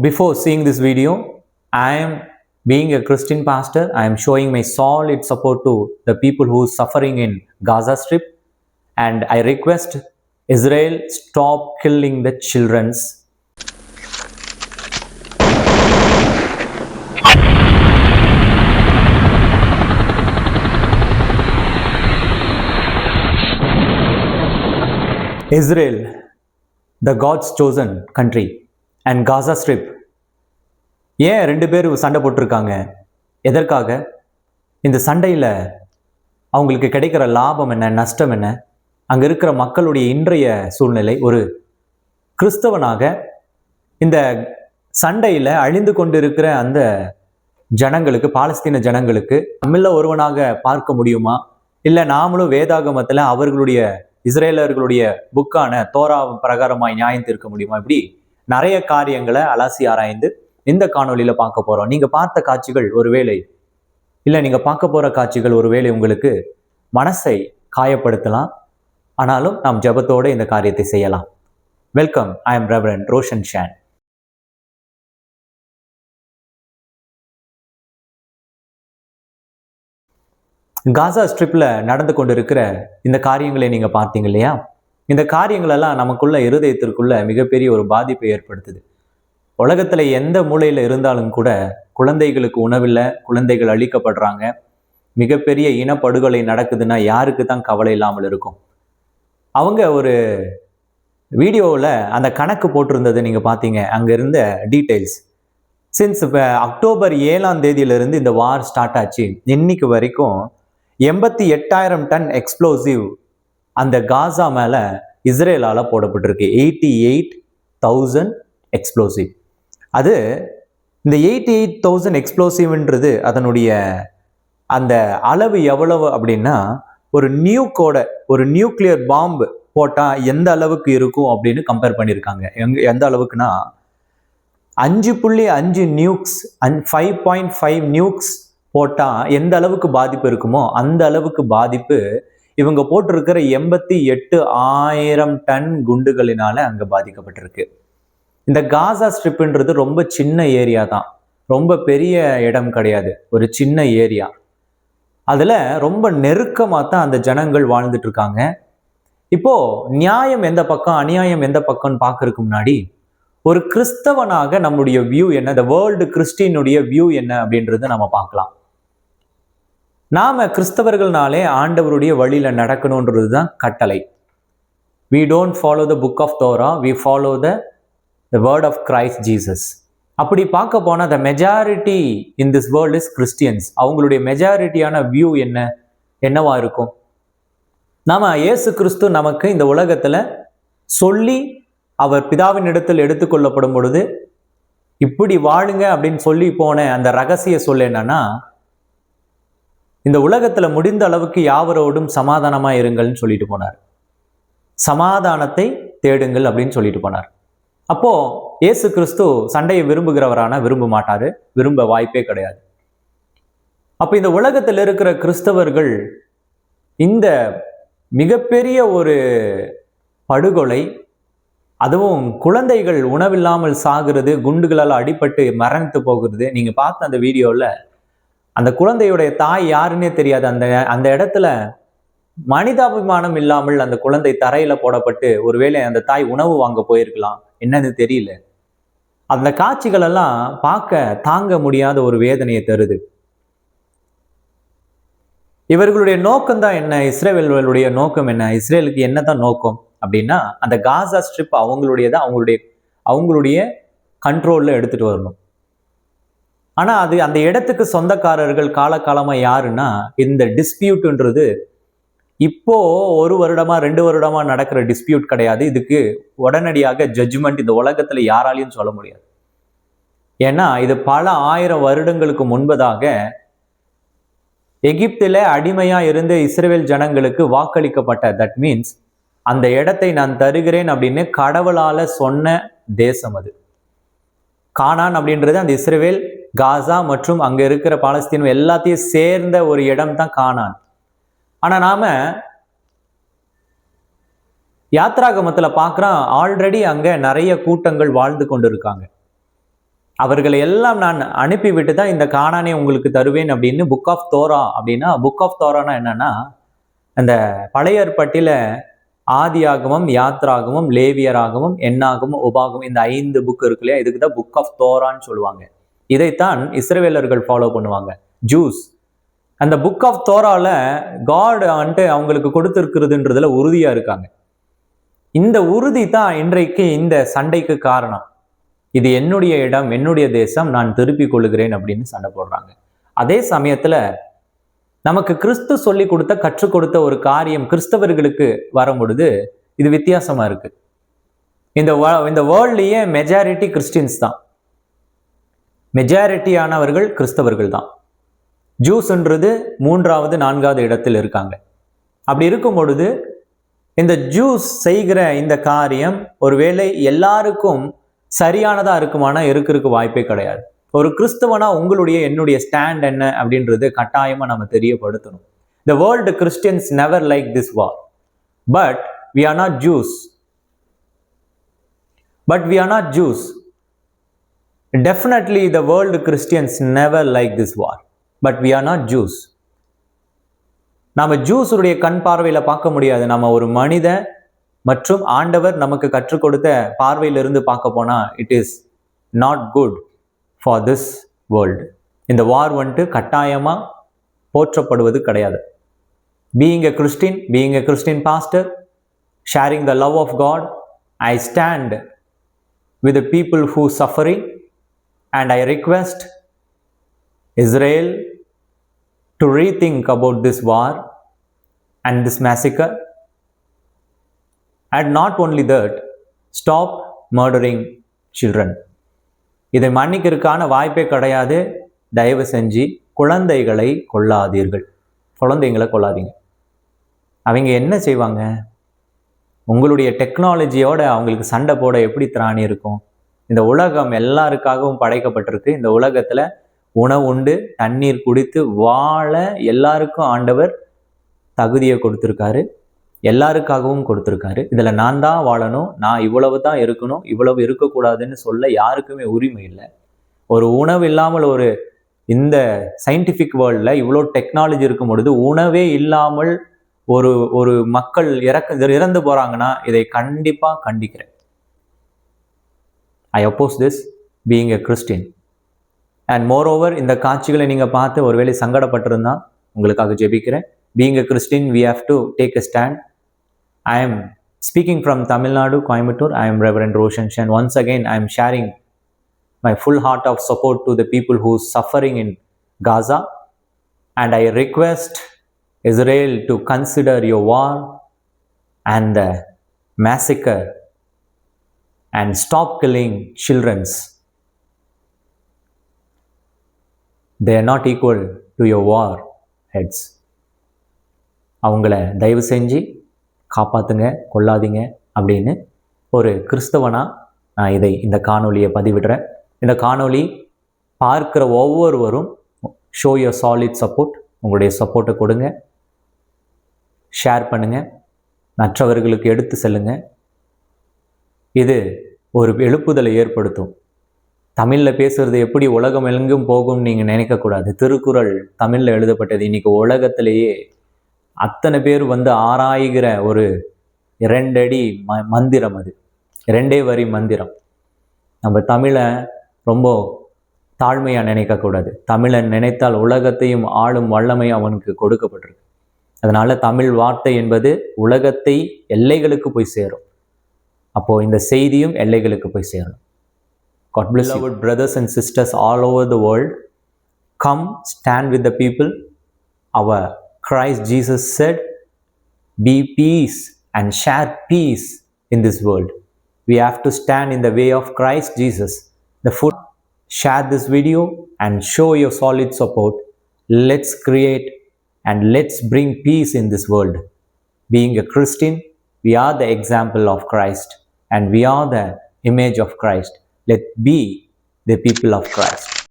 Before seeing this video, I am being a Christian pastor. I am showing my solid support to the people who are suffering in Gaza Strip, and I request Israel stop killing the childrens. Israel, the God's chosen country, and Gaza Strip. ஏன் ரெண்டு பேர் சண்டை போட்டிருக்காங்க? எதற்காக? இந்த சண்டையில் அவங்களுக்கு கிடைக்கிற லாபம் என்ன, நஷ்டம் என்ன? அங்கே இருக்கிற மக்களுடைய இன்றைய சூழ்நிலை, ஒரு கிறிஸ்தவனாக இந்த சண்டையில் அழிந்து கொண்டிருக்கிற அந்த ஜனங்களுக்கு, பாலஸ்தீன ஜனங்களுக்கு நம்மள ஒருவனாக பார்க்க முடியுமா? இல்லை நாமளும் வேதாகமத்தில் அவர்களுடைய இஸ்ரேலர்களுடைய புக்கான தோரா பிரகாரமாய் நியாயம் தீர்க்க முடியுமா? இப்படி நிறைய காரியங்களை அலாசி ஆராய்ந்து இந்த காணொலியில பார்க்க போறோம். நீங்க பார்த்த காட்சிகள் ஒருவேளை இல்லை நீங்க பார்க்க போற காட்சிகள் ஒருவேளை உங்களுக்கு மனசை காயப்படுத்தலாம். ஆனாலும் நாம் ஜெபத்தோடு இந்த காரியத்தை செய்யலாம். Welcome, I am reverend Roshan Shan. Gaza ஸ்ட்ரிப்ல நடந்து கொண்டிருக்கிற இந்த காரியங்களை நீங்க பார்த்தீங்க இல்லையா? இந்த காரியங்கள் எல்லாம் நமக்குள்ள இருதயத்திற்குள்ள மிகப்பெரிய ஒரு பாதிப்பை ஏற்படுத்துது. உலகத்துல எந்த மூலையில இருந்தாலும் கூட குழந்தைகளுக்கு உணவில்லை, குழந்தைகள் அழிக்கப்படுறாங்க, மிகப்பெரிய இனப்படுகொலை நடக்குதுன்னா யாருக்கு தான் கவலை இல்லாமல் இருக்கும்? அவங்க ஒரு வீடியோவில் அந்த கணக்கு போட்டிருந்ததை நீங்க பார்த்தீங்க. அங்க இருந்த டீட்டெயில்ஸ் சின்ஸ் அக்டோபர் 7ஆம் தேதியிலிருந்து இந்த வார் ஸ்டார்ட் ஆச்சு, இன்னைக்கு வரைக்கும் 88,000 டன் எக்ஸ்ப்ளோசிவ் அந்த காசா மேல இஸ்ரேலால போடப்பட்டிருக்கு. 88,000 எக்ஸ்ப்ளோசிவ். அது இந்த 88,000 எக்ஸ்ப்ளோசிவ்ன்றது அதனுடைய அந்த அளவு எவ்வளவு அப்படின்னா, ஒரு நியூக்ளியர் பாம்பு போட்டா எந்த அளவுக்கு இருக்கும் அப்படின்னு கம்பேர் பண்ணியிருக்காங்க. எந்த அளவுக்குன்னா 5.5 நியூக்ஸ் 5.5 நியூக்ஸ் போட்டா எந்த அளவுக்கு பாதிப்பு இருக்குமோ அந்த அளவுக்கு பாதிப்பு இவங்க போட்டிருக்கிற 88,000 டன் குண்டுகளினால அங்க பாதிக்கப்பட்டிருக்கு. இந்த காசா ஸ்ட்ரிப்ன்றது ரொம்ப சின்ன ஏரியா தான், ரொம்ப பெரிய இடம் கிடையாது, ஒரு சின்ன ஏரியா. அதுல ரொம்ப நெருக்கமா தான் அந்த ஜனங்கள் வாழ்ந்துட்டு இருக்காங்க. இப்போ நியாயம் எந்த பக்கம், அநியாயம் எந்த பக்கம்னு பார்க்கறதுக்கு முன்னாடி ஒரு கிறிஸ்தவனாக நம்முடைய வியூ என்ன, இந்த வேர்ல்டு கிறிஸ்டினுடைய வியூ என்ன அப்படின்றத நம்ம பார்க்கலாம். நாம கிறிஸ்தவர்கள்னாலே ஆண்டவருடைய வழியில நடக்கணும்ன்றது தான் கட்டளை. We don't follow the book of Torah, we follow the word of Christ Jesus. அப்படி பார்க்க போனா the majority in this world is Christians. அவங்களுடைய மெஜாரிட்டியான வியூ என்னவா இருக்கும்? நாம இயேசு கிறிஸ்து நமக்கு இந்த உலகத்துல சொல்லி அவர் பிதாவின் இடத்தில் எடுத்துக்கொள்ளப்படும் பொழுது இப்படி வாழுங்க அப்படின்னு சொல்லி போன அந்த ரகசிய சொல்ல என்னன்னா, இந்த உலகத்துல முடிந்த அளவுக்கு யாவரோடும் சமாதானமா இருங்கள்னு சொல்லிட்டு போனார். சமாதானத்தை தேடுங்கள் அப்படின்னு சொல்லிட்டு போனார். அப்போ இயேசு கிறிஸ்து சண்டையை விரும்ப மாட்டாரு, விரும்ப வாய்ப்பே கிடையாது. அப்ப இந்த உலகத்தில் இருக்கிற கிறிஸ்தவர்கள் இந்த மிகப்பெரிய ஒரு படுகொலை, அதுவும் குழந்தைகள் உணவில்லாமல் சாகிறது, குண்டுகளால் அடிபட்டு மரணித்து போகிறது. நீங்க பார்த்த அந்த வீடியோல அந்த குழந்தையுடைய தாய் யாருன்னே தெரியாது. அந்த இடத்துல மனிதாபிமானம் இல்லாமல் அந்த குழந்தை தரையில போடப்பட்டு, ஒருவேளை அந்த தாய் உணவு வாங்க போயிருக்கலாம், என்னன்னு தெரியல. அந்த காட்சிகள் எல்லாம் பார்க்க தாங்க முடியாத ஒரு வேதனையை தருது. இவர்களுடைய நோக்கம் தான் என்ன? இஸ்ரேலுடைய நோக்கம் என்ன? இஸ்ரேலுக்கு என்னதான் நோக்கம் அப்படின்னா, அந்த காசா ஸ்ட்ரிப் அவங்களுடையதான், அவங்களுடைய கண்ட்ரோல்ல எடுத்துட்டு வரணும். ஆனா அது அந்த இடத்துக்கு சொந்தக்காரர்கள் காலகாலமா யாருன்னா, இந்த டிஸ்பியூட்ன்றது இப்போ 1 வருடமா 2 வருடமா நடக்கிற டிஸ்பியூட் கிடையாது. இதுக்கு உடனடியாக ஜட்ஜ்மெண்ட் இந்த உலகத்துல யாராலையும் சொல்ல முடியாது. ஏன்னா இது பல 1000 வருடங்களுக்கு முன்பதாக எகிப்தில அடிமையா இருந்த இஸ்ரவேல் ஜனங்களுக்கு வாக்களிக்கப்பட்ட, தட் மீன்ஸ் அந்த இடத்தை நான் தருகிறேன் அப்படின்னு கடவுளால சொன்ன தேசம் அது. கானான் அப்படின்றது அந்த இஸ்ரவேல், காசா மற்றும் அங்க இருக்கிற பாலஸ்தீனம் எல்லாத்தையும் சேர்ந்த ஒரு இடம் தான் கானான். ஆனா நாம யாத்ராகமத்துல பார்க்கிறோம், ஆல்ரெடி அங்க நிறைய கூட்டங்கள் வாழ்ந்து கொண்டு இருக்காங்க. அவர்களை எல்லாம் நான் அனுப்பிவிட்டு தான் இந்த கானானை உங்களுக்கு தருவேன் அப்படின்னு புக் ஆஃப் தோரா அப்படின்னா, புக் ஆஃப் தோரானா என்னன்னா, அந்த பழைய ஏற்பாட்டில ஆதியாகமம், யாத்ராகமம், லேவியராகமம், எண்ணாகமம், உபாகமம் இந்த 5 புக் இருக்கு இல்லையா, இதுக்கு தான் புக் ஆஃப் தோரான்னு சொல்லுவாங்க. இதைத்தான் இஸ்ரவேலர்கள் ஃபாலோ பண்ணுவாங்க, ஜூஸ். அந்த புக் ஆஃப் தோரால காட் வந்துட்டு அவங்களுக்கு கொடுத்திருக்கிறதுன்றதுல உறுதியா இருக்காங்க. இந்த உறுதி தான் இன்றைக்கு இந்த சண்டைக்கு காரணம். இது என்னுடைய இடம், என்னுடைய தேசம், நான் திருப்பிக் கொள்ளுகிறேன் அப்படின்னு சண்டை போடுறாங்க. அதே சமயத்துல நமக்கு கிறிஸ்து சொல்லி கொடுத்த, கற்றுக் கொடுத்த ஒரு காரியம் கிறிஸ்தவர்களுக்கு வரும் பொழுது இது வித்தியாசமா இருக்கு. இந்த வேர்ல்ட்லயே மெஜாரிட்டி கிறிஸ்டின்ஸ் தான், மெஜாரிட்டியானவர்கள் கிறிஸ்தவர்கள் தான். ஜூஸ்ன்றது 3வது 4வது இடத்தில் இருக்காங்க. அப்படி இருக்கும் பொழுது இந்த ஜூஸ் செய்கிற இந்த காரியம் ஒருவேளை எல்லாருக்கும் சரியானதா இருக்குமானா இருக்கிறதுக்கு வாய்ப்பே கிடையாது. ஒரு கிறிஸ்தவனா உங்களுடைய என்னுடைய ஸ்டாண்ட் என்ன அப்படின்றது கட்டாயமா நம்ம தெரியப்படுத்தணும். The world Christians never like this war, but we are not Jews. Definitely the world Christians never like this war, but we are not Jews. நாம ஜூஸுடைய கண் பார்வையில பார்க்க முடியாது. நம்ம ஒரு மனித மற்றும் ஆண்டவர் நமக்கு கற்றுக் கொடுத்த பார்வையிலிருந்து பார்க்க போனா it is not good for this world. இந்த வார் வந்துட்டு கட்டாயமா போற்றப்படுவது கிடையாது. Being a Christian pastor, sharing the love of God, I stand with the people who suffering and I request Israel to rethink about this war and this massacre, and not only that, stop murdering children. இதை மன்னிக்கிறதுக்கான வாய்ப்பே கிடையாது. தயவு செஞ்சு குழந்தைகளை கொல்லாதீர்கள். குழந்தைங்களை கொல்லாதீங்க. அவங்க என்ன செய்வாங்க? உங்களுடைய டெக்னாலஜியோட அவங்களுக்கு சண்டை போட எப்படி திராணி இருக்கும்? இந்த உலகம் எல்லாருக்காகவும் படைக்கப்பட்டிருக்கு. இந்த உலகத்துல உணவு உண்டு, தண்ணீர் குடித்து வாழ எல்லாருக்கும் ஆண்டவர் தகுதியை கொடுத்துருக்காரு, எல்லாருக்காகவும் கொடுத்துருக்காரு. இதுல நான் தான் வாழணும், நான் இவ்வளவு தான் இருக்கணும், இவ்வளவு இருக்கக்கூடாதுன்னு சொல்ல யாருக்குமே உரிமை இல்லை. ஒரு உணவு இல்லாமல் இந்த சயின்டிஃபிக் வேர்ல்ட்ல இவ்வளோ டெக்னாலஜி இருக்கும் பொழுது உணவே இல்லாமல் ஒரு மக்கள் இறந்து போறாங்கன்னா இதை கண்டிப்பா கண்டிக்கிறேன். I oppose this being a Christian. And moreover இந்த காட்சிகளை நீங்கள் பார்த்து ஒருவேளை சங்கடப்பட்டிருந்தா உங்களுக்காக ஜெபிக்கிறேன். Being a Christian we have to take a stand. I am speaking from Tamil Nadu, Coimbatore. I am Reverend Roshan Shen. Once again, I am sharing my full heart of support to the people who are suffering in Gaza. And I request Israel to consider your war and the massacre and stop killing children. They are not equal to your war heads. அவங்கள தயவு செஞ்சு காப்பாற்றுங்க, கொல்லாதீங்க அப்படின்னு ஒரு கிறிஸ்தவனா நான் இந்த காணொலியை பதிவிடுறேன். இந்த காணொலி பார்க்குற ஒவ்வொருவரும் ஷோ யுவர் சாலிட் சப்போர்ட், உங்களுடைய சப்போர்ட்டை கொடுங்க, ஷேர் பண்ணுங்க, மற்றவர்களுக்கு எடுத்து செல்லுங்க. இது ஒரு எழுப்புதலை ஏற்படுத்தும். தமிழில் பேசுறது எப்படி உலகம் எங்கும் போகும் நீங்கள் நினைக்கக்கூடாது. திருக்குறள் தமிழில் எழுதப்பட்டது. இன்னைக்கு உலகத்திலேயே அத்தனை பேர் ஆராய்கிற ஒரு 2 அடி மந்திரம், அது 2 வரி மந்திரம். நம்ம தமிழை ரொம்ப தாழ்மையாக நினைக்கக்கூடாது. தமிழன் நினைத்தால் உலகத்தையும் ஆளும் வல்லமை அவனுக்கு கொடுக்கப்பட்டிருக்கு. அதனால தமிழ் வார்த்தை என்பது உலகத்தை எல்லைகளுக்கு போய் சேரும். அப்போ இந்த செய்தியும் எல்லைகளுக்கு போய் சேரும். God bless you. Beloved brothers and sisters all over the world, come stand with the people. Our Christ Jesus said, be peace and share peace in this world. We have to stand in the way of Christ Jesus. Share this video and show your solid support. Let's create and let's bring peace in this world. Being a Christian, we are the example of Christ and we are the image of Christ. Let's be the people of Christ.